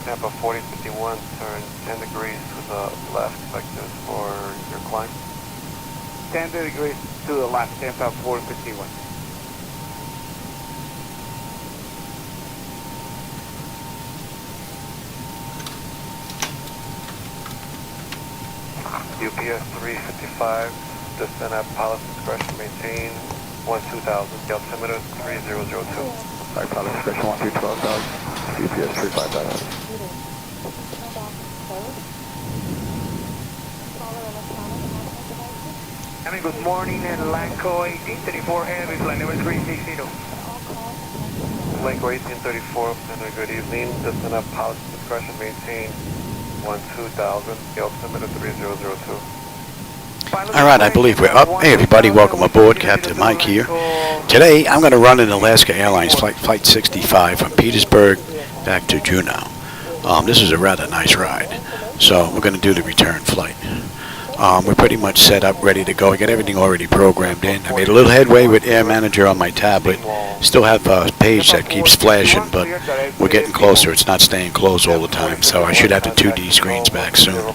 Tampa 4051, turn 10 degrees to the left, vectors for your climb. 10 degrees to the left, Tampa 451. UPS 355, descend at pilot discretion, maintain 12000, altimeter 3002. Alright, pilot discretion 12,000, UPS 355. Good morning, Lanco 1834 Heavy, flight number 360. Lanco 1834, good evening, descend at pilot discretion, maintain 12000, altimeter 3002. Alright, I believe we're up. Hey everybody, welcome aboard. Captain Mike here. Today I'm going to run an Alaska Airlines Flight 65 from Petersburg back to Juneau. This is a rather nice ride, so we're going to do the return flight. We're pretty much set up, ready to go. I got everything already programmed in. I made a little headway with Air Manager on my tablet. Still have a page that keeps flashing, but we're getting closer. It's not staying closed all the time, so I should have the 2D screens back soon.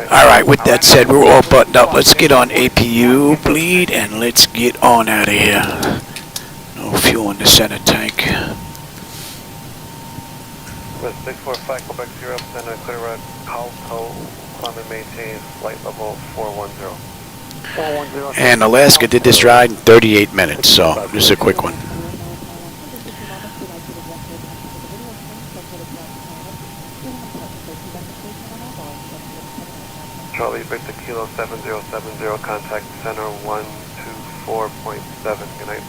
Alright, with that said, we're all buttoned up. Let's get on APU, bleed, and let's get on out of here. No fuel in the center tank. With 645 Quebec 0, center clear red, Calto, climb and maintain flight level 410. And Alaska did this ride in 38 minutes, so this is a quick one. Charlie Victor Kilo 7070, contact center 124.7, good night.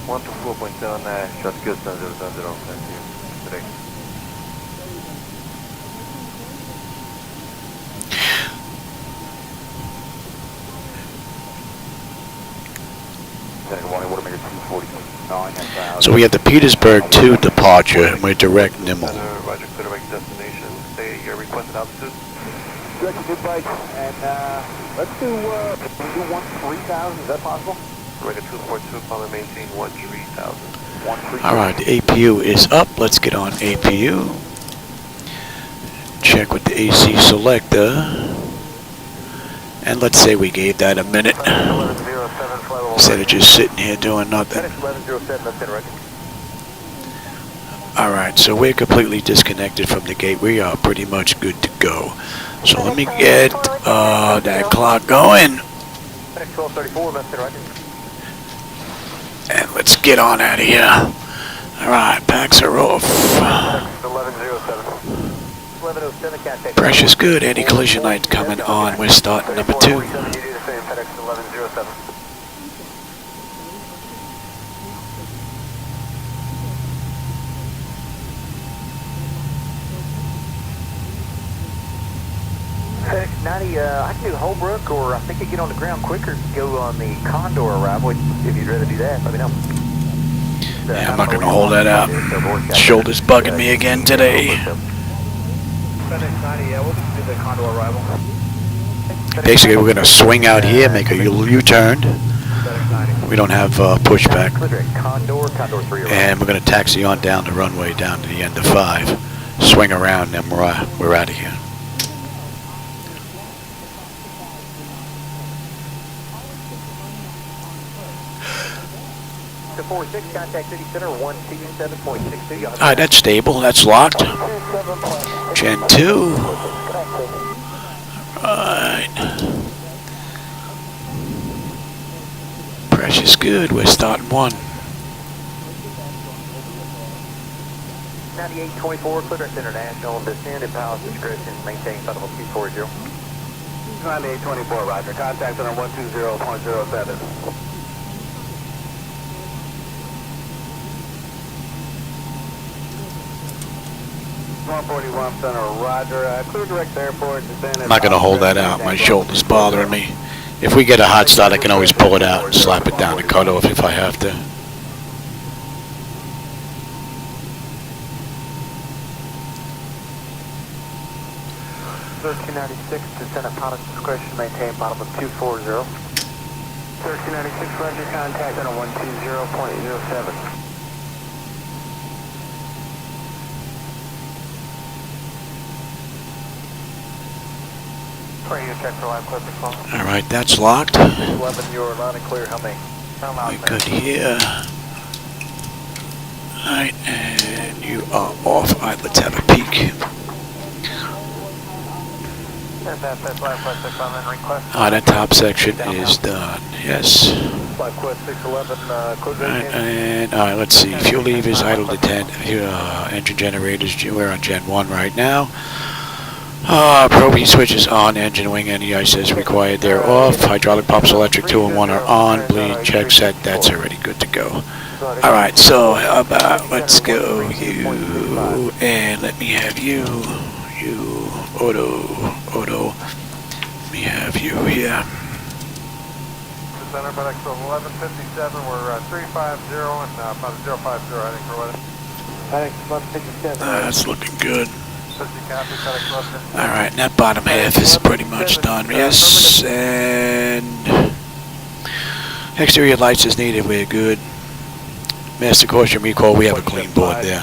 124.7, just good, 7070, thank you. Today. So we have the Petersburg 2 departure, and we're direct NIMLE. Roger, clear direct destination. Stay at your requested altitude. Direct good bike, and let's do 3000, is that possible? Direct 242, climb and maintain 13,000. Alright, the APU is up. Let's get on APU. Check with the AC selector. And let's say we gave that a minute. Instead of just sitting here doing nothing. Alright, so we're completely disconnected from the gate. We are pretty much good to go. So let me get that clock going. And let's get on out of here. Alright, packs are off. Pressure's good. Anti-collision light coming on. We're starting number 2. FedEx 90, I can do Holbrook, or I think you get on the ground quicker, go on the Condor arrival. If you'd rather do that, let me know. Yeah, I'm not going to hold that out. Shoulder's bugging me again today. FedEx 90, yeah, we'll do the Condor arrival. Basically, we're going to swing out here, make a U-turn. We don't have pushback. And we're going to taxi on down the runway, down to the end of 5. Swing around, and we're out of here. Alright, that's stable. That's locked. Gen 2. Alright. Pressure's good. We're starting 1. 9824, Clearance International, descend at pilot discretion, maintain flight level 240. 9824, roger. Contact on 120.07. 141 center, roger. Clear direct airport. I'm not going to hold that out. My shoulder's bothering me. If we get a hot start, I can always pull it out and slap it down to cut off if I have to. (1396) descend at pilot discretion, maintain bottom of 240. 1396, roger. Contact on 120.07. Radio check for live clear 611. All right, that's locked. 11, you're loud and clear. How many? We're good here. All right, and you are off. All right, let's have a peek. That's live clear 611 request. All right, that top section is done. Yes. Live quest 611, close All right, and all right, let's see. Fuel levers, idle to 10. Engine generators. We're on Gen 1 right now. Probe heat switches on. Engine wing and EIS is required. They're off. Hydraulic pumps, electric 2 and 1 are on. Bleed check set. That's already good to go. All right, so how about let's go you and let me have you auto. Let me have you here. Center FedEx 1157, we're 350 and about 050 heading for weather. FedEx 1157. That's looking good. 50 copy, FedEx 1157. All right, that bottom half is pretty much done. Yes, and exterior lights is needed. We're good. Master caution recall. We have a clean board there.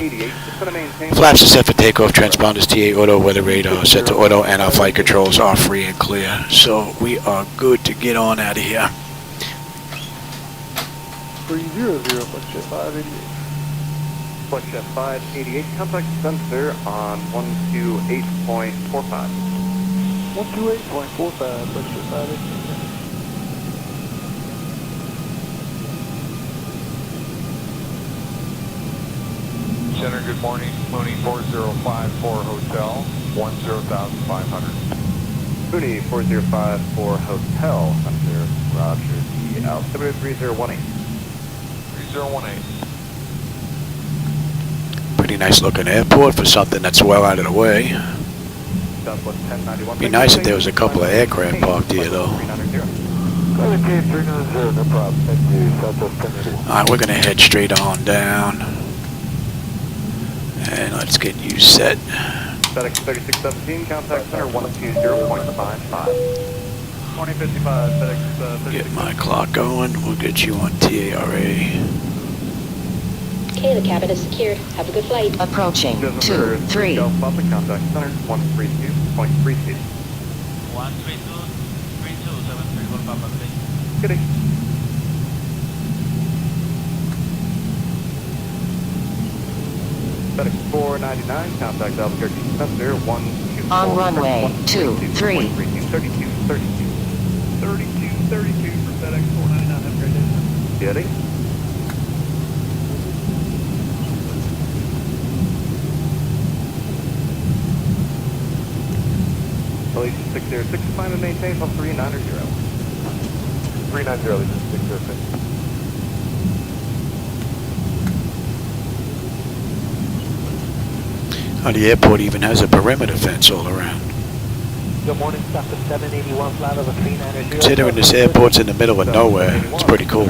Flaps are set for takeoff. Transponders TA auto. Weather radar set to auto, and our flight controls are free and clear. So we are good to get on out of here. 300, Flightdeck 588. Flightdeck 588, contact sensor on 128.45. 128.45, Flightdeck 588. Center, good morning. Mooney 4054 Hotel, 10,500. Mooney 4054 Hotel, Center, Roger, the altimeter 3018. 3018. Pretty nice looking airport for something that's well out of the way. Southwest 1091. Be nice if there was a couple of aircraft parked here though. 390. No problem. Thank you. Southwest 1091. Alright, we're gonna head straight on down. And let's get you set. FedEx 3617, contact center 120.55. 2055, FedEx 3617. Get my clock going. We'll get you on TARA. Okay, the cabin is secured. Have a good flight. Approaching. 2-3. Golf Papa, contact center 132.32. 132.32, Golf Papa, please. Good day. FedEx 499, contact Albuquerque Center 124. On runway 23. 32 for FedEx 499. Have a great day. Getty. Elation 606, climb and maintain from 390. 390, Elation 606. Oh, the airport even has a perimeter fence all around. Good morning, Dr. 781 flight over 390. Considering this airport's in the middle of nowhere, it's pretty cool.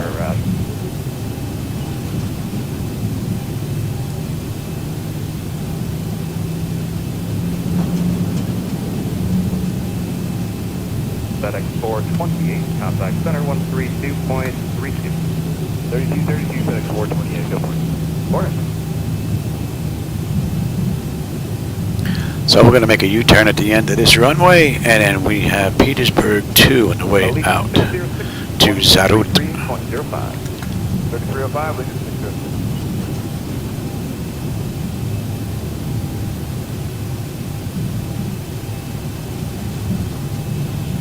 FedEx 428, contact center 132.32. 32, FedEx 428, good morning. Morning. So we're going to make a U-turn at the end of this runway, and then we have Petersburg 2 on the way out to Zarut. 33.05. 3305, leading 606.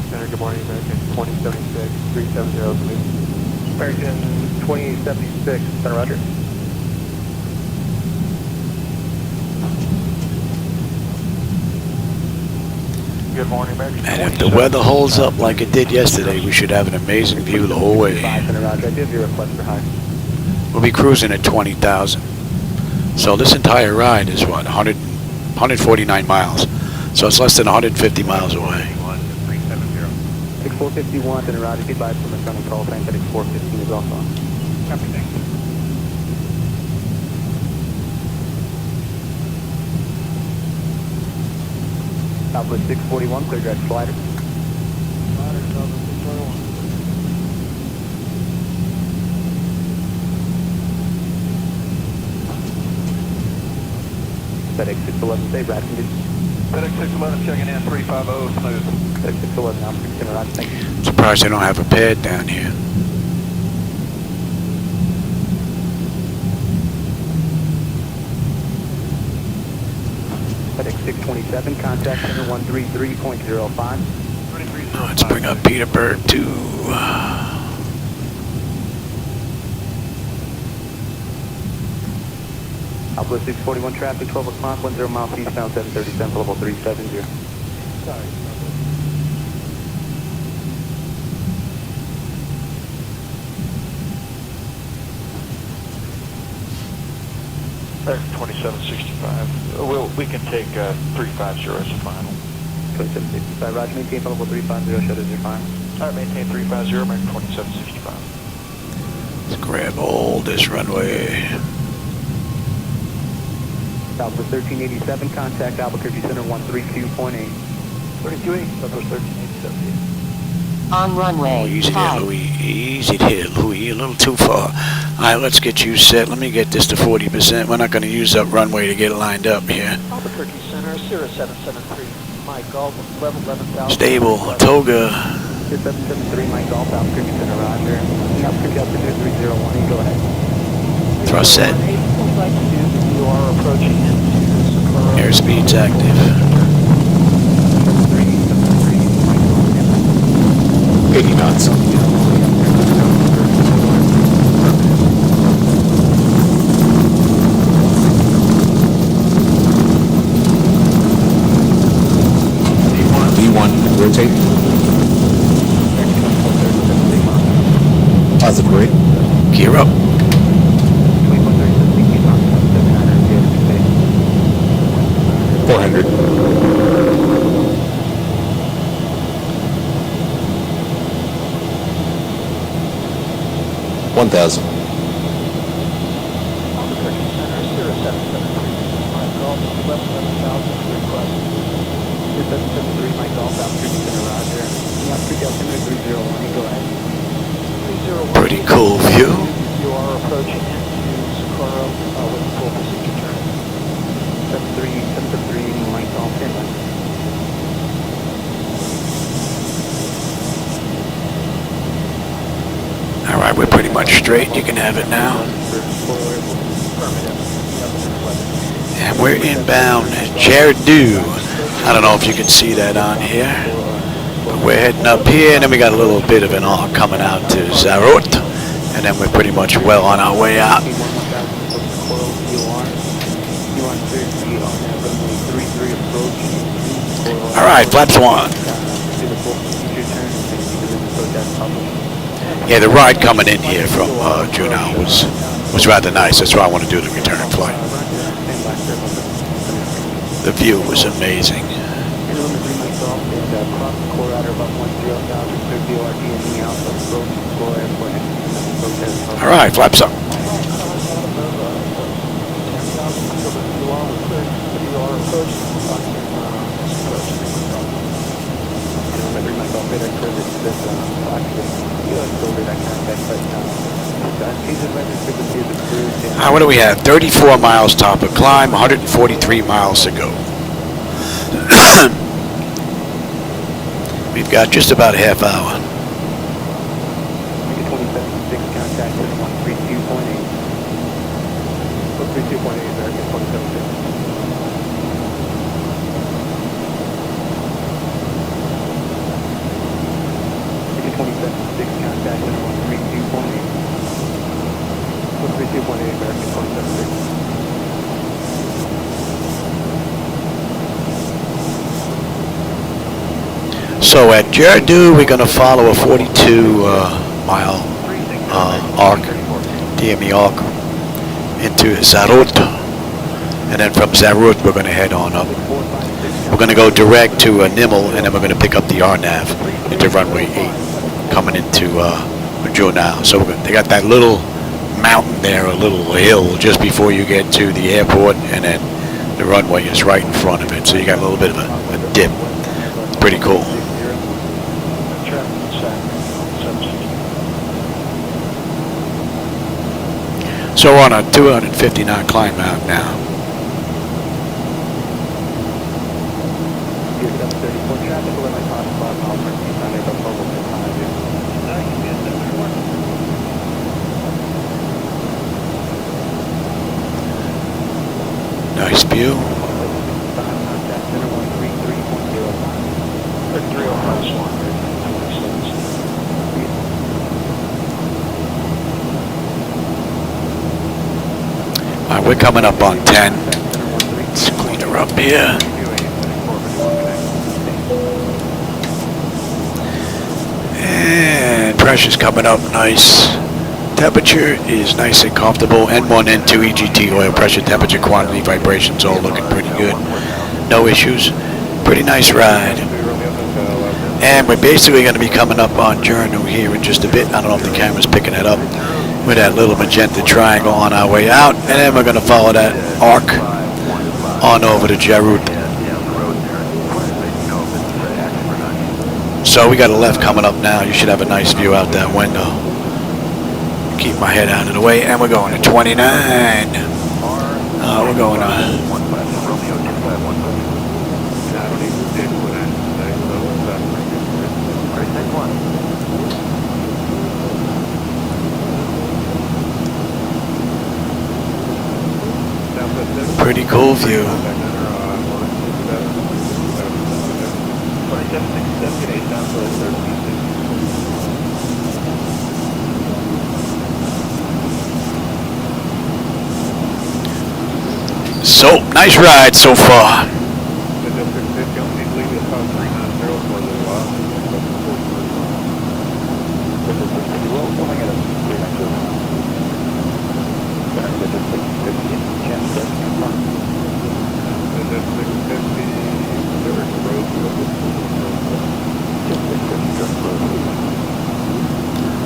Center, good morning, American 2076, 370, please. American 2076, Center Roger. Good morning, American. And if the weather holds up like it did yesterday, we should have an amazing view the whole way. Center Roger, I did your request for high. We'll be cruising at 20,000. So this entire ride is what, 149 miles. So it's less than 150 miles away. 6451, Center Roger, goodbye from the front and call sign, FedEx 415 is also on. Copy, thanks. Southwest 641, clear direct slider. FedEx 611, stay, Brad condition. FedEx 611 checking in, 350 smooth. FedEx 611, Alpha Center, Roger, thank you. Surprised they don't have a pad down here. FedEx 627, contact center 133.05. Let's bring up Petersburg to Southwest 641 traffic, 12 o'clock, 10 miles eastbound, 737, level 370. Sorry. FedEx 2765. We can take 350 as a final. 2765, Roger, maintain level 350, shut as your final. All right, maintain 350, make 2765. let's grab all this runway. Southwest 1387, contact Albuquerque Center 132.8. 328, Southwest 1387. On runway Oh, easy there, 5. Louis. Easy there, Louis. A little too far. All right, let's get you set. Let me get this to 40%. We're not going to use up runway to get it lined up here. Albuquerque Center, 0773, Mike Golf, level 11,000. Stable, Toga. 0773, Mike Golf, Albuquerque Center, Roger. Albuquerque Altitude 301, go ahead. Thrust set. You are approaching into Socorro. Airspeed's active. 80 knots. V1, rotate. Positive rate. Gear up. 400. 1,000. Albuquerque Center, 0773, Mike Golf, level 11,000, request. 0773, Mike Golf, Albuquerque Center, Roger. Albuquerque Altitude 301, go ahead. 301. Pretty cool view. You are approaching into Socorro with full procedure turn. 773, Mike Golf, inland. All right, we're pretty much straight. You can have it now. And we're inbound Juneau. I don't know if you can see that on here. But we're heading up here, and then we got a little bit of an arc coming out to Zarot. And then we're pretty much well on our way out. All right, flaps one. Yeah, the ride coming in here from Juneau was rather nice. That's why I want to do the return flight. The view was amazing. All right, flaps up. What do we have? 34 miles top of climb, 143 miles to go. We've got just about a half hour. 27.6, contact 132.8. 132.8, American 27.6. Contact 132.8. 132.8, American 27.6. So at Juneau, we're going to follow a 42 mile arc, DME arc, into Zarot. And then from Zarot, we're going to head on up. We're going to go direct to NIMLE, and then we're going to pick up the RNAV into runway 8, coming into Juneau. So they got that little mountain there, a little hill, just before you get to the airport, and then the runway is right in front of it. So you got a little bit of a dip. Pretty cool. So we're on a 250 knot climb out now. traffic limit on 5 miles per gauge, runway proposal to 5. Nice view. Contact center 133.05. 305 swan. Alright, we're coming up on 10. Let's clean her up here. And pressure's coming up nice. Temperature is nice and comfortable. N1, N2, EGT, oil pressure, temperature, quantity, vibrations, all looking pretty good. No issues. Pretty nice ride. And we're basically going to be coming up on Juneau here in just a bit. I don't know if the camera's picking it up. With that little magenta triangle on our way out. And then we're going to follow that arc on over to Jarut. So we got a left coming up now. You should have a nice view out that window. Keep my head out of the way, and we're going to 29. We're going on. Pretty cool view. So, nice ride so far.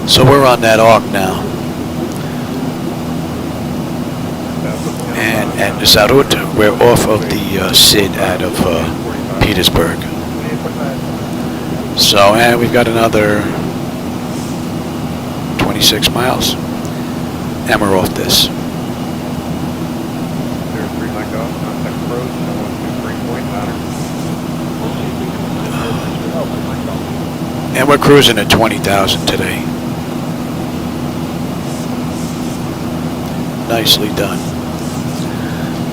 So we're on that arc now. And at Zarut, we're off of the SID out of Petersburg. So, and we've got another 26 miles. And we're off this. And we're cruising at 20,000 today. Nicely done.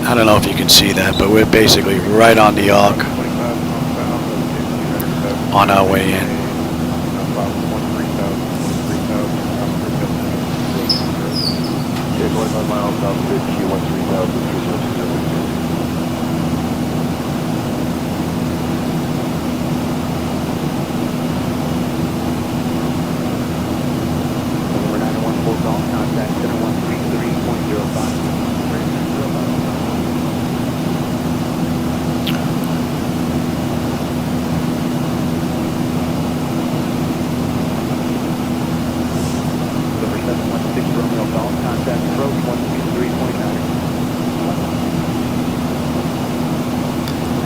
I don't know if you can see that, but we're basically right on the arc on our way in.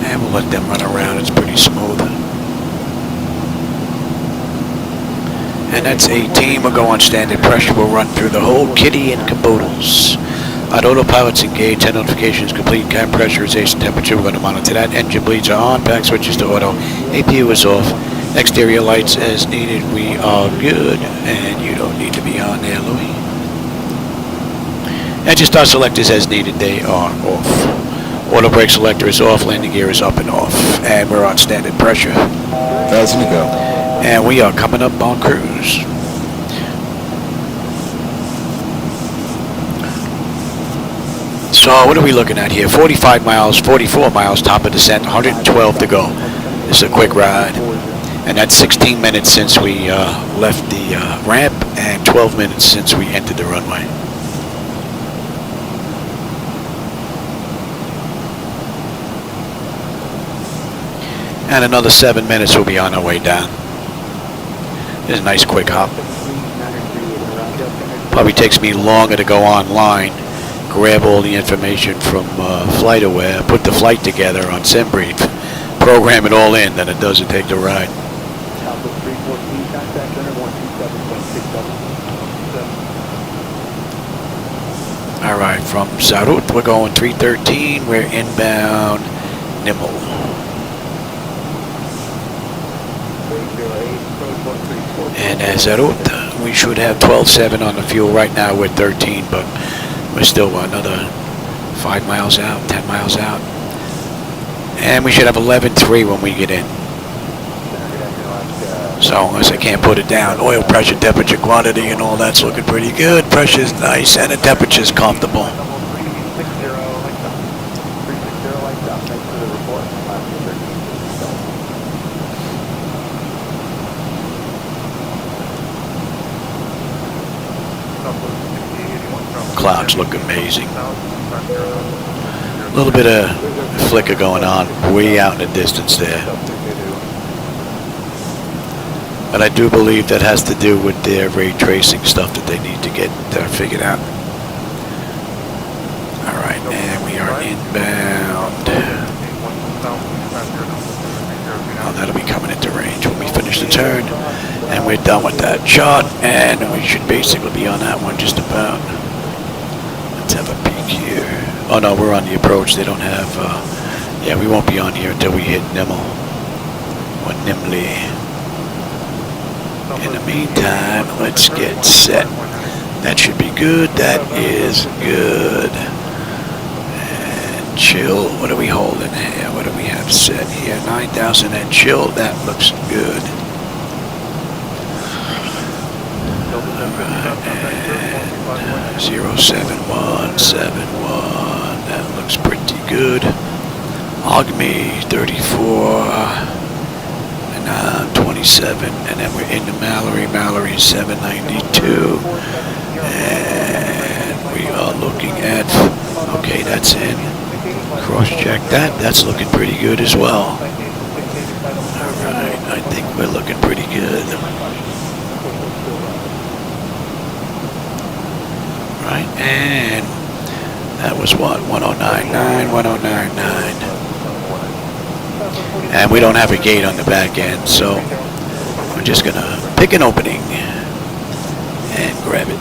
And we'll let them run around, it's pretty smooth. And that's 18, we'll go on standard pressure, we'll run through the whole kitty and caboodles. Autopilot's engaged, 10 notifications complete, cab pressurization, temperature, we're going to monitor that. Engine bleeds are on, back switches to auto, APU is off. Exterior lights as needed, we are good, and you don't need to be on there, Louis. Engine start selectors as needed, they are off. Auto brake selector is off, landing gear is up and off, and we're on standard pressure. 1,000 to go. And we are coming up on cruise. So what are we looking at here? 45 miles, 44 miles, top of descent, 112 to go. This is a quick ride. And that's 16 minutes since we left the ramp and 12 minutes since we entered the runway. And another 7 minutes we'll be on our way down. There's a nice quick hop. Probably takes me longer to go online, grab all the information from FlightAware, put the flight together on SimBrief, program it all in, than it does to take the ride. Alright, from Zarut we're going 313, we're inbound NIMLE. And as a ruta, we should have 12.7 on the fuel. Right now we're 13, but we're still another 5 miles out, 10 miles out. And we should have 11.3 when we get in. So unless I can't put it down, oil pressure, temperature, quantity, and all that's looking pretty good. Pressure's nice, and the temperature's comfortable. Clouds look amazing. A little bit of flicker going on way out in the distance there. But I do believe that has to do with their ray tracing stuff that they need to get figured out. Alright, and we are inbound. Oh, that'll be coming into range when we finish the turn. And we're done with that shot, and we should basically be on that one just about. Let's have a peek here. Oh no, we're on the approach. They don't have, yeah, we won't be on here until we hit NIMLE. Or NIMLE. In the meantime, let's get set. That should be good. That is good. And chill. What are we holding here? What do we have set here? 9,000 and chill. That looks good. And 07171. That looks pretty good. Ogme 34. 27, and then we're into Mallory. Mallory is 792, and we are looking at, okay, that's in. Cross-check that. That's looking pretty good as well. Alright, I think we're looking pretty good. Right, and that was what, 1099, 1099. And we don't have a gate on the back end, so we're just gonna pick an opening and grab it.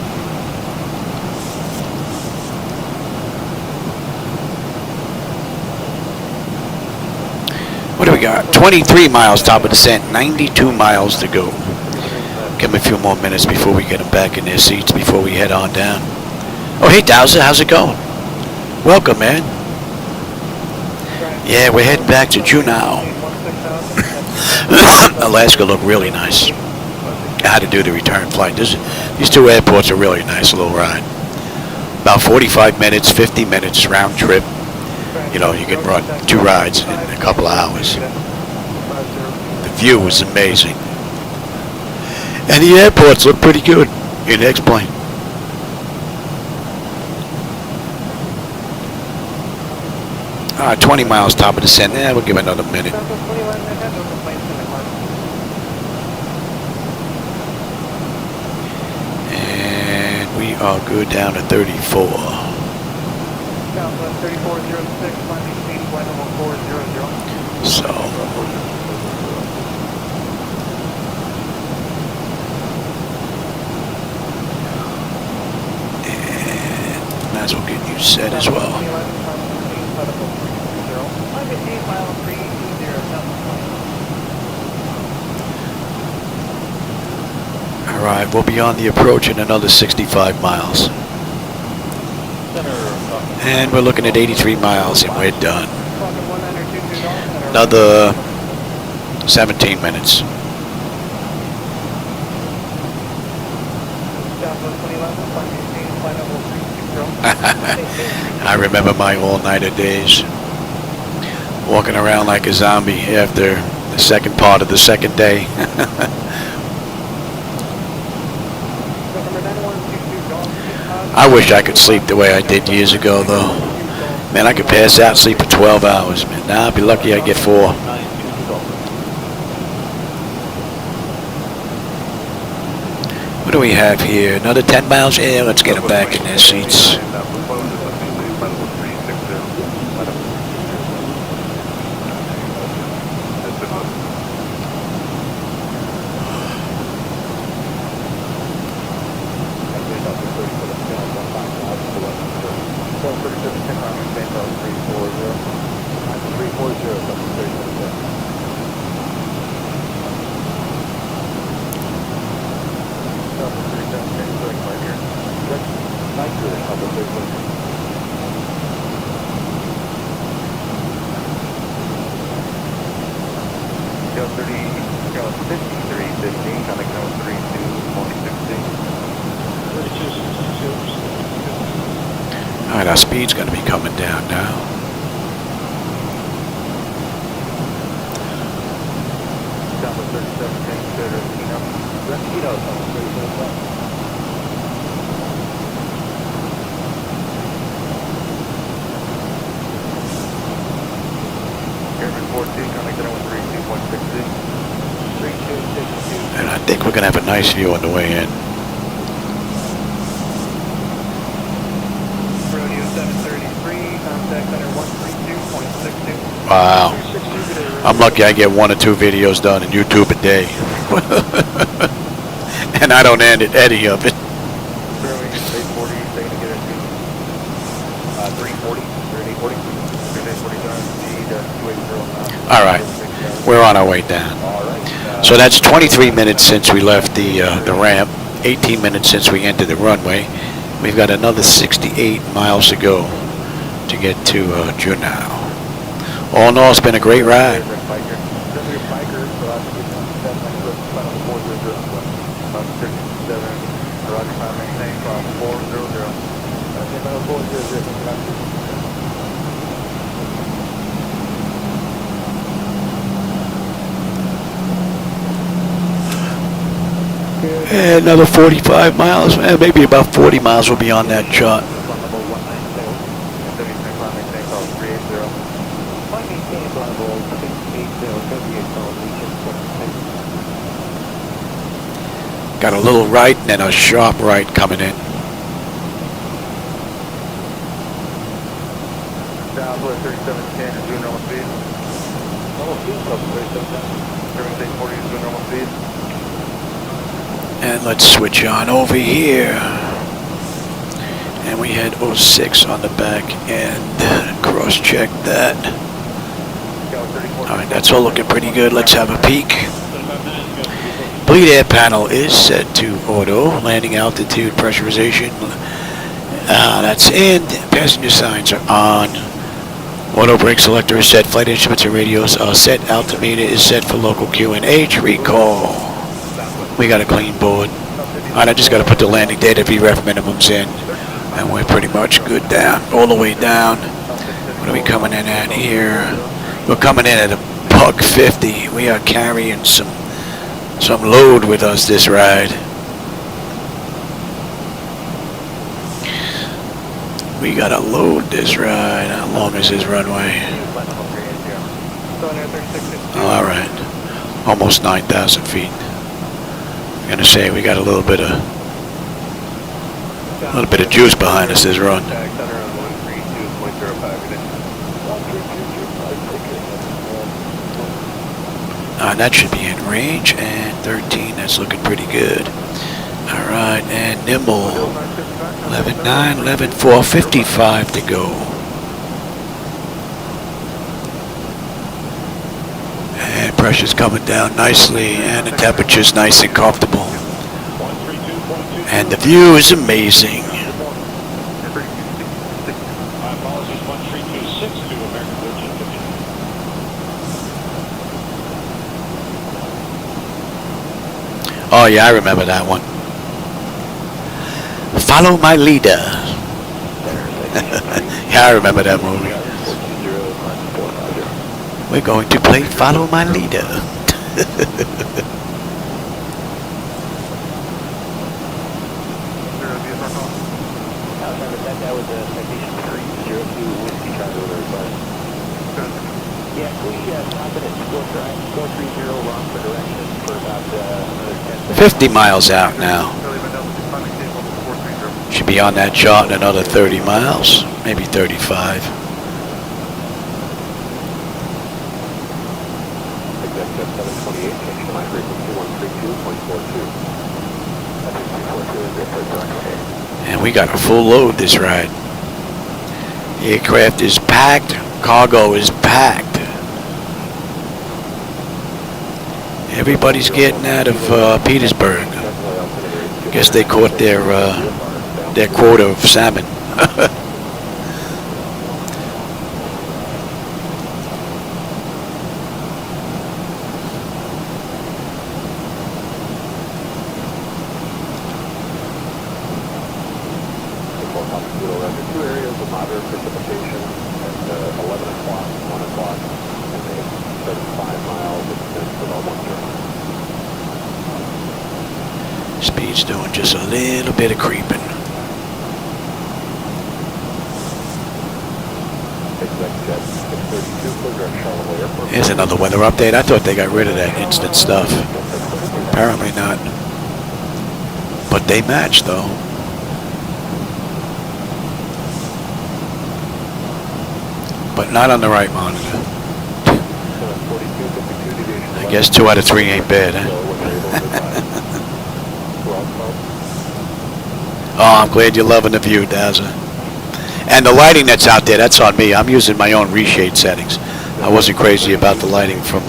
What do we got? 23 miles top of descent, 92 miles to go. Give them a few more minutes before we get them back in their seats, before we head on down. Oh, hey, Dowser, how's it going? Welcome, man. Yeah, we're heading back to Juneau. Alaska looked really nice. I had to do the return flight. These two airports are really nice, a little ride. About 45 minutes, 50 minutes round trip. You know, you can run 2 rides in a couple of hours. The view was amazing. And the airports look pretty good. You can explain. 20 miles top of descent. Yeah, we'll give it another minute. And we are good down to 34. So. And might as well get you set as well. Alright, we'll be on the approach in another 65 miles. And we're looking at 83 miles and we're done. Another 17 minutes. I remember my all-nighter days. Walking around like a zombie after the second part of the second day. I wish I could sleep the way I did years ago, though. Man, I could pass out, sleep for 12 hours, man. Now I'd be lucky I get 4. What do we have here? Another 10 miles? Yeah, let's get them back in their seats. Go 5315, connecting with 32.60. All right, our speed's going to be coming down now. Down to 37, consider Juneau. Juneau, 37. Airman 14, connecting with 32.60. 3262. And I think we're going to have a nice view on the way in. Rodeo 733, contact center 132.62. Wow. I'm lucky I get 1 or 2 videos done on YouTube a day. And I don't edit any of it. 840, staying to get it to 340, 840, 280 All right, we're on our way down. So that's 23 minutes since we left the ramp, 18 minutes since we entered the runway. We've got another 68 miles to go to get to Juneau. All in all, it's been a great ride. And another 45 miles, maybe about 40 miles will be on that chart. Got a little right and then a sharp right coming in. Southwest 3710 is doing normal speed. Normal speed, 3710. 40 is doing normal speed. And let's switch on over here. And we had 06 on the back end. Cross-check that. Alright, that's all looking pretty good. Let's have a peek. Bleed air panel is set to auto. Landing altitude pressurization. That's in. Passenger signs are on. Auto brake selector is set. Flight instruments and radios are set. Altimeter is set for local QNH. Recall. We got a clean board. Alright, I just got to put the landing data VREF minimums in. And we're pretty much good down. All the way down. What are we coming in at here? We're coming in at a $150. We are carrying some load with us this ride. We gotta load this ride. How long is this runway? Alright. Almost 9,000 feet. I'm gonna say we got a little bit of juice behind us this run. That should be in range, and 13, that's looking pretty good. Alright, and NIMLE, 11.9, 11.4, 55 to go. And pressure's coming down nicely, and the temperature's nice and comfortable. And the view is amazing. Oh yeah, I remember that one. Follow my leader. Yeah, I remember that movie. We're going to play Follow My Leader. Yeah, we stopped it at 430 wrong for direction for about another 10 seconds. 50 miles out now. Should be on that chart in another 30 miles, maybe 35. And we got a full load this ride. The aircraft is packed, cargo is packed. Everybody's getting out of Petersburg. Guess they caught their quota of salmon. needs doing, just a little bit of creeping. Here's another weather update. I thought they got rid of that instant stuff. Apparently not. But they match though. But not on the right monitor. I guess 2 out of 3 ain't bad, huh? Oh, I'm glad you're loving the view, Dazza. And the lighting that's out there, that's on me. I'm using my own reshade settings. I wasn't crazy about the lighting from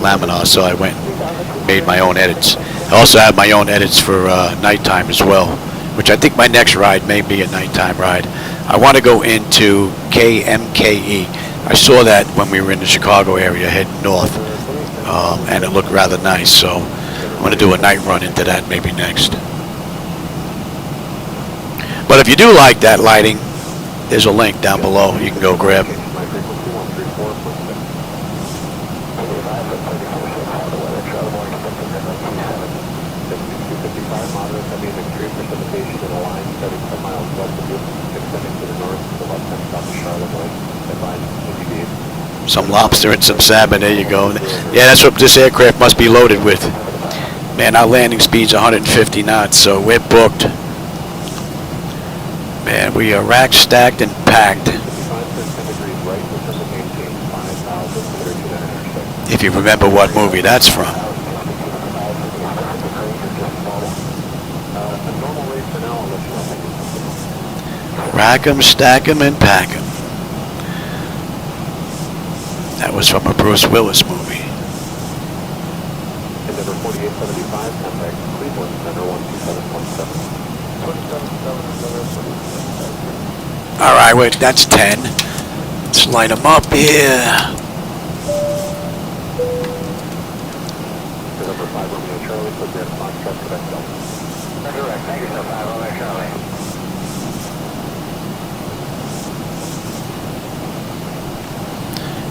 Laminar, so I went and made my own edits. I also have my own edits for nighttime as well, which I think my next ride may be a nighttime ride. I want to go into KMKE. I saw that when we were in the Chicago area heading north, and it looked rather nice, so I'm going to do a night run into that maybe next. But if you do like that lighting, there's a link down below you can go grab. Some lobster and some salmon, there you go. Yeah, that's what this aircraft must be loaded with. Man, our landing speed's 150 knots, so we're booked. Man, we are racked, stacked, and packed. If you remember what movie that's from. Rack 'em, stack 'em, and pack 'em. That was from a Bruce Willis movie. Number 4875, contact Cleveland Center 12717. All right, wait, that's 10. Let's line them up here. Number 5 Romeo Charlie, put that on truck to that zone. Direct, thank you, sir. 5 Romeo Charlie.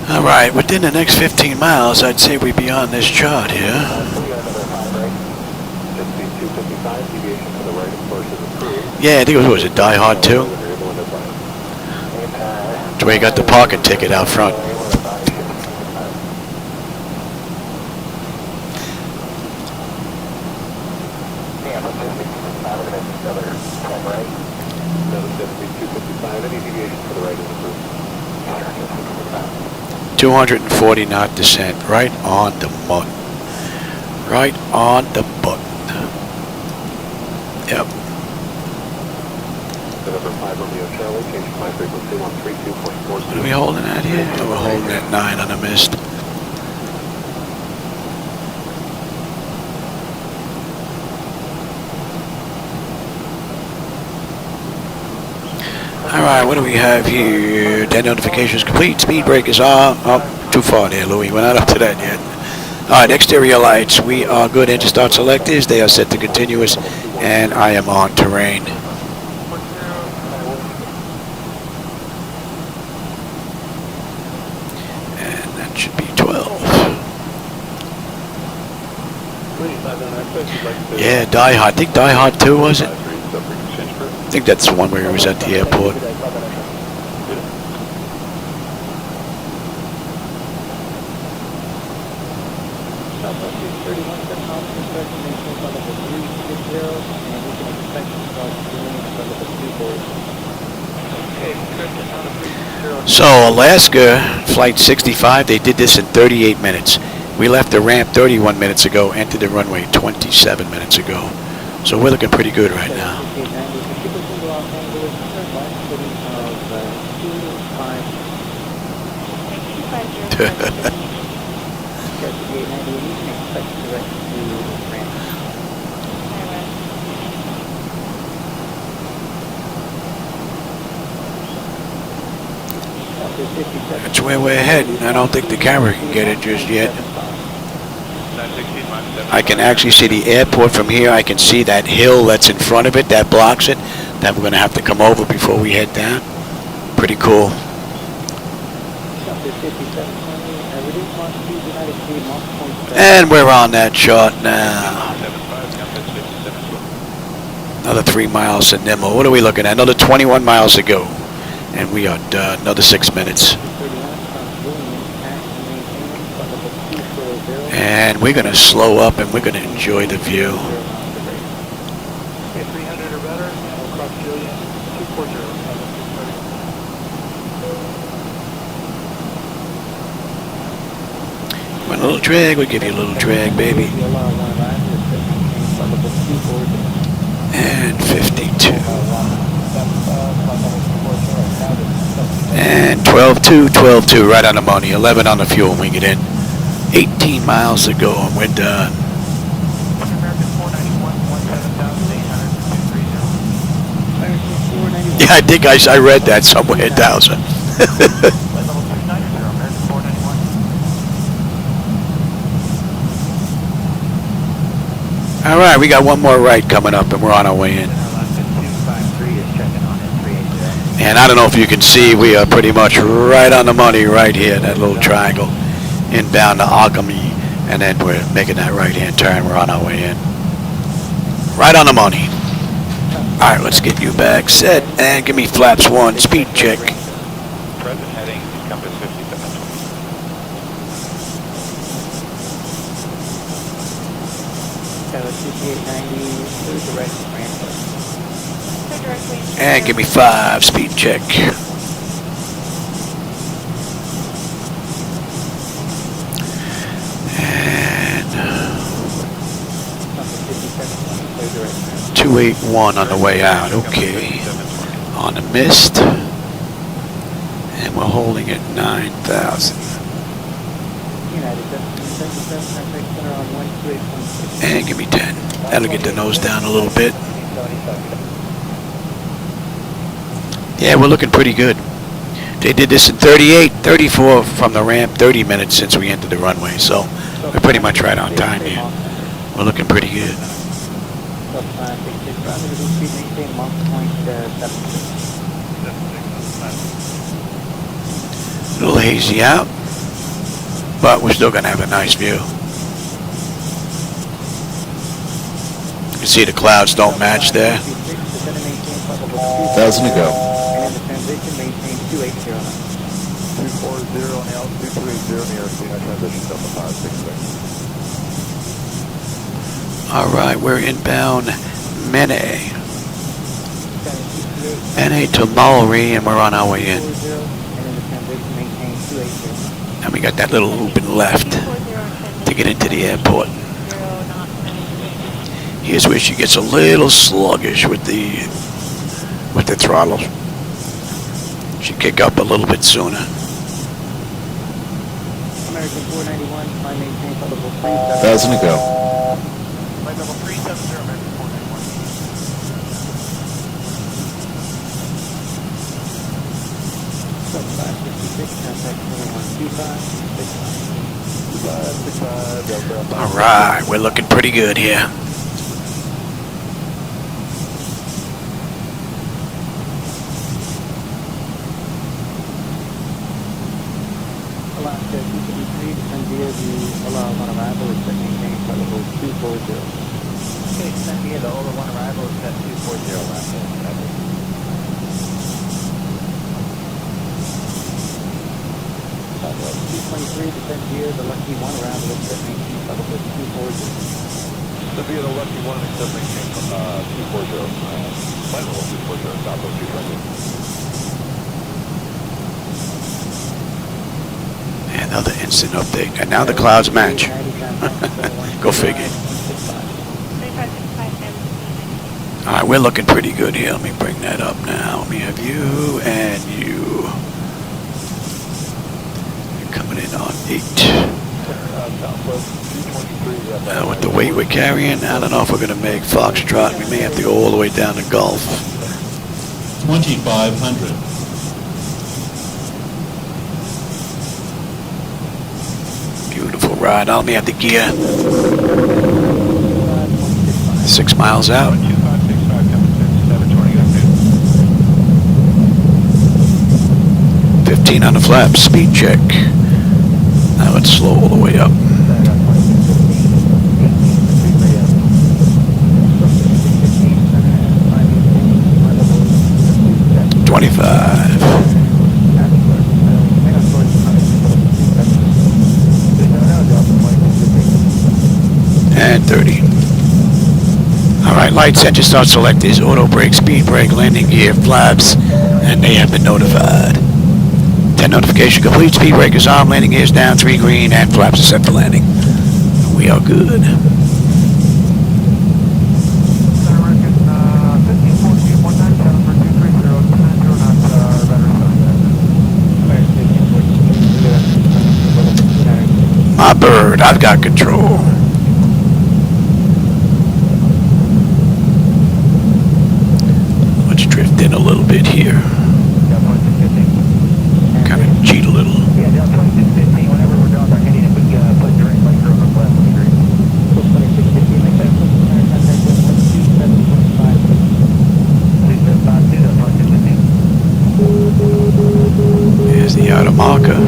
All right, within the next 15 miles, I'd say we'd be on this chart here. Yeah, I think it was a Die Hard 2. That's where you got the parking ticket out front. Any 240 knot descent, right on the button. Right on the button. Yep. What are we holding at here? Oh, we're holding at 9 on the mist. Alright, what do we have here? 10 notifications complete. Speed breakers are up. Too far there, Louis. We're not up to that yet. Alright, exterior lights. We are good. Enter start selectors. They are set to continuous. And I am on terrain. And that should be 12. Yeah, Die Hard. I think Die Hard 2, was it? I think that's the one where he was at the airport. So Alaska Flight 65, they did this in 38 minutes. We left the ramp 31 minutes ago, entered the runway 27 minutes ago. So we're looking pretty good right now. That's where we're heading. I don't think the camera can get it just yet. I can actually see the airport from here. I can see that hill that's in front of it that blocks it, that we're going to have to come over before we head down. Pretty cool. And we're on that chart now. Another 3 miles to NIMLE. What are we looking at? Another 21 miles to go. And we are done. Another 6 minutes. And we're going to slow up and we're going to enjoy the view. 300 or better, across Julian, 240. Want a little drag? We'll give you a little drag, baby. And 52. And 12-2, 12-2, right on the money. 11 on the fuel when we get in. 18 miles to go and we're done. Yeah, I think I read that somewhere, 1,000. All right, we got one more right coming up and we're on our way in. And I don't know if you can see, we are pretty much right on the money right here, that little triangle, inbound to Alchemy, and then we're making that right-hand turn. We're on our way in. Right on the money. All right, let's get you back set, and give me flaps 1, speed check. Present heading, compass 5720. And give me 5, speed check. And 281 on the way out. Okay. On the mist. And we're holding at 9,000. And give me 10. That'll get the nose down a little bit. Yeah, we're looking pretty good. They did this in 38, 34 from the ramp, 30 minutes since we entered the runway, so we're pretty much right on time here. We're looking pretty good. A little hazy out, but we're still going to have a nice view. You can see the clouds don't match there. 1,000 to go. Transition maintain 280 now. 240 on the altitude, 280 on the airspeed. Transition Delta 566. All right, we're inbound Mene to Mulry, and we're on our way in. And we got that little looping left to get into the airport. Here's where she gets a little sluggish with the throttle. Should kick up a little bit sooner. American 491, my maintain level 1,000 to go. Flight level 370, American 491. Sub 556, contact 2125, 65. All right, we're looking pretty good here. Alaska 273, descend via the allow on arrival is set maintain flight level 240. Okay, descend via the over one arrival is set 240, Alaska. Flight level 223, descend via the lucky one arrival is set maintain flight level 240. Descend via the lucky one and set maintain 240. Flight level 240, Southwest 220. Another instant update, and now the clouds match. Go figure. All right, we're looking pretty good here. Let me bring that up now. Let me have you and you. You're coming in on 8. With the weight we're carrying, I don't know if we're going to make Foxtrot. We may have to go all the way down to Gulf. 2,500. Beautiful ride. Let me have the gear. 6 miles out. 15 on the flaps. Speed check. Now let's slow all the way up. 10:30. All right, lights, engine start selectors, auto brake, speed brake, landing gear, flaps, and they have been notified. 10 notification complete, speed brake is on, landing gear is down, 3 green, and flaps are set for landing. We are good. My bird, I've got control. Let's drift in a little bit here. Kind of cheat a little. There's the outer marker.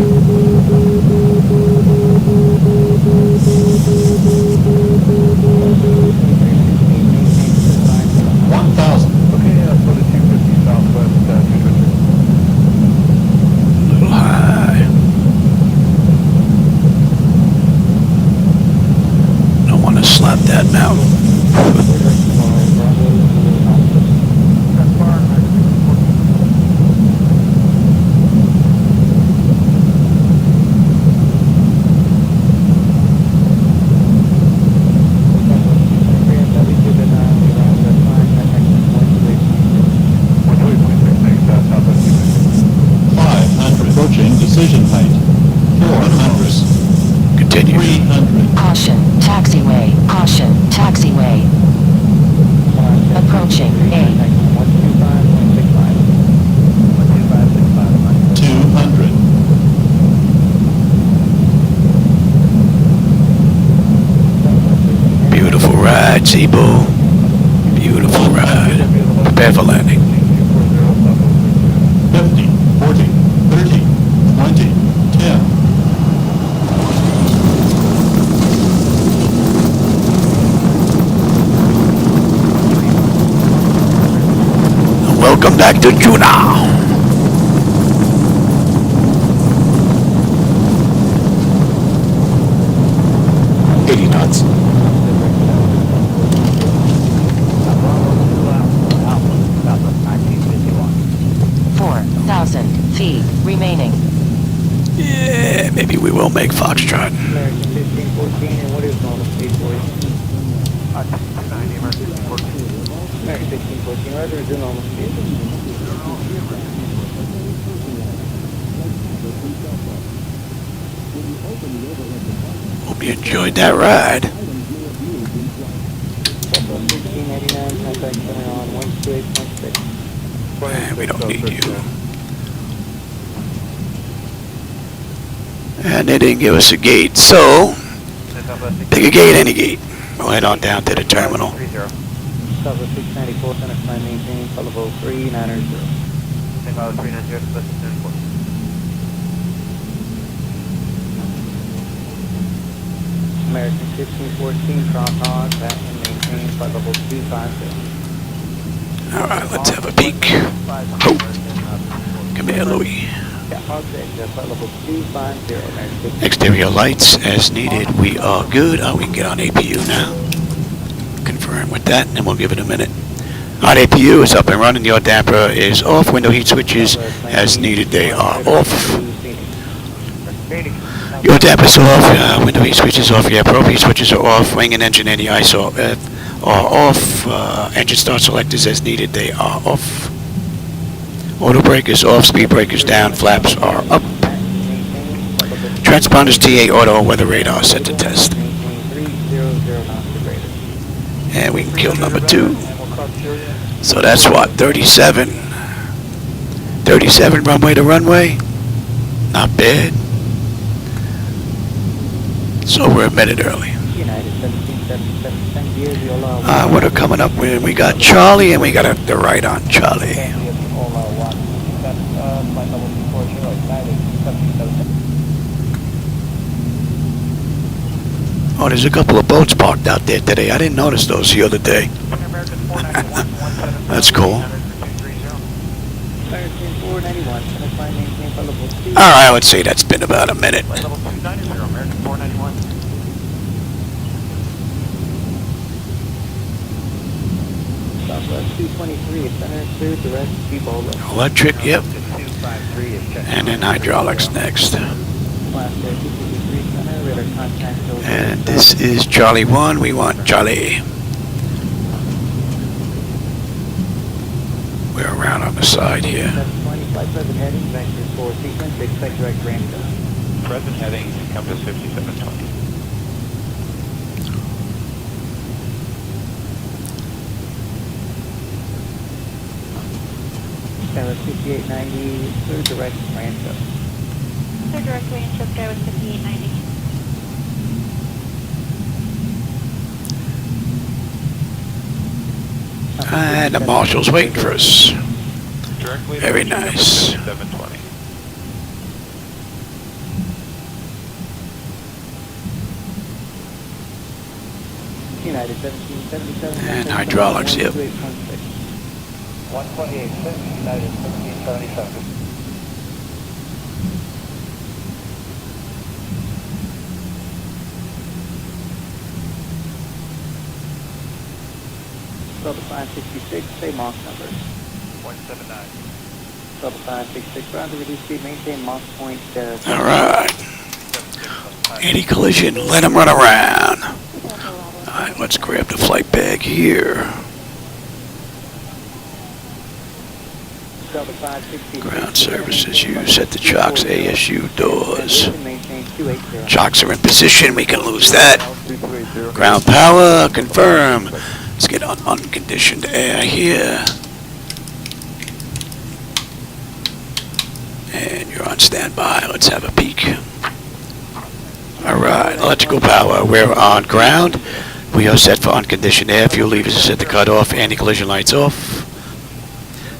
Slap that now. Approaching decision height. 400. Continue. 300. Caution, taxiway, caution, taxiway. Approaching, A. 200. Beautiful ride, Zibo. Beautiful ride. Prepare for landing. 50, 40, 30, 20, 10. Welcome back to Juneau. Knots. 4,000 feet remaining. Yeah, maybe we will make Foxtrot. American 1514, and what is normal speed for you? 290, American 1514. American 1514, rather is your normal speed. Hope you enjoyed that ride. 1699, contact center on 128.6. We don't need you. And they didn't give us a gate, so pick a gate, any gate. We'll head on down to the terminal. Cover 694, center climb maintain, follow 3900. American 1514, cross hog, back and maintain, flight level 250. Alright, let's have a peek. Oh. Come here, Louie. Exterior lights as needed. We are good. Oh, we can get on APU now. Confirm with that, and we'll give it a minute. Our APU is up and running. Your damper is off. Window heat switches as needed. They are off. Your damper's off. Window heat switches off. Yeah, probe heat switches are off. Wing and engine anti-ice are off. Engine start selectors as needed. They are off. Auto brake is off. Speed brake is down. Flaps are up. Transponders TA auto weather radar set to test. And we can kill number 2. So that's what, 37. 37 runway to runway. Not bad. So we're a minute early. What are coming up with? We got Charlie and we got the right on Charlie. Oh, there's a couple of boats parked out there today. I didn't notice those the other day. That's cool. Alright, let's see. That's been about a minute. Southwest 223 is center clear direct Ebola. Electric, yep. 253 is checked. And then hydraulics next. Alaska 223 center, radar contact. And this is Charlie 1. We want Charlie. We're around on the side here. 720, flight present heading, vector for sequence, expect direct ramp down. Present heading, compass 5720. Skywest 5890, clear direct Rancho. Clear direct Rancho, Skywest 5890. And the marshal's waiting for us. Directly Very nice. 720. United 1777. And hydraulics, yep. 128.6, United 1777. Delta 566, same Mach number. 179. Delta 566, round to reduce speed, maintain Mach point. All right. Anti-collision, let him run around. All right, let's grab the flight bag here. Delta 566. Ground services, you set the chocks, ASU doors. Chocks are in position, we can lose that. Ground power, confirm. Let's get on unconditioned air here. And you're on standby. Let's have a peek. Alright, electrical power. We're on ground. We are set for unconditioned air. Fuel levers are set to cut off. Anti-collision lights off.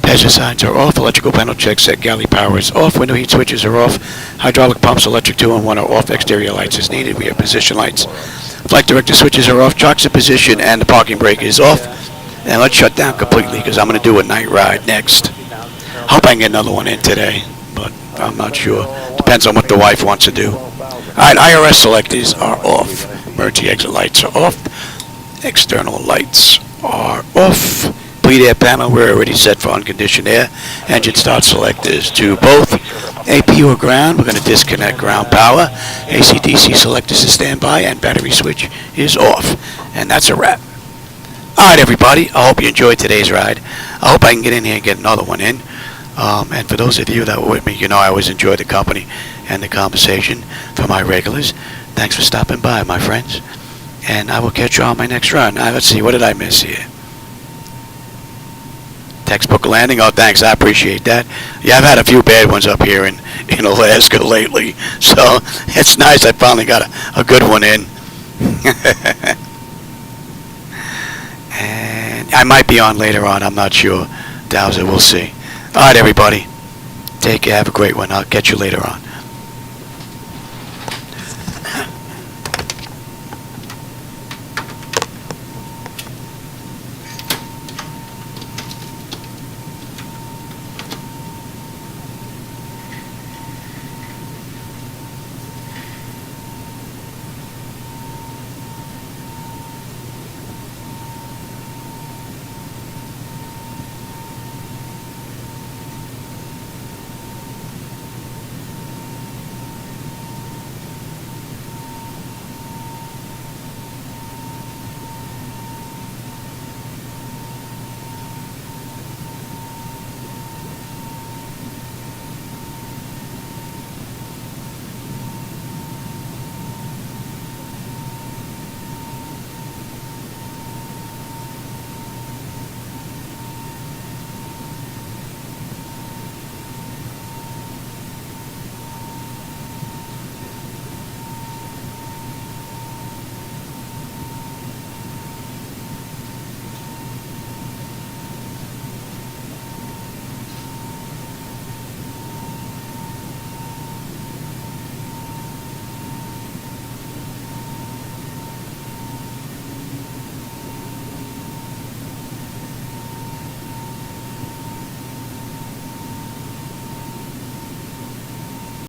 Passenger signs are off. Electrical panel check set. Galley power is off. Window heat switches are off. Hydraulic pumps, electric 2 and 1 are off. Exterior lights is needed. We have position lights. Flight director switches are off. Chocks in position and the parking brake is off. And let's shut down completely because I'm going to do a night ride next. Hope I can get another one in today, but I'm not sure. Depends on what the wife wants to do. Alright, IRS selectors are off. Emergency exit lights are off. External lights are off. Bleed air panel, we're already set for unconditioned air. Engine start selectors to both. AP or ground, we're going to disconnect ground power. AC/DC selectors to standby, and battery switch is off. And that's a wrap. Alright everybody, I hope you enjoyed today's ride. I hope I can get in here and get another one in. And for those of you that were with me, you know I always enjoy the company and the conversation for my regulars. Thanks for stopping by, my friends. And I will catch you on my next run. Let's see, what did I miss here? Textbook landing? Oh, thanks, I appreciate that. Yeah, I've had a few bad ones up here in Alaska lately. So it's nice I finally got a good one in. And I might be on later on, I'm not sure. Dowser, we'll see. Alright everybody, take care, have a great one. I'll catch you later on.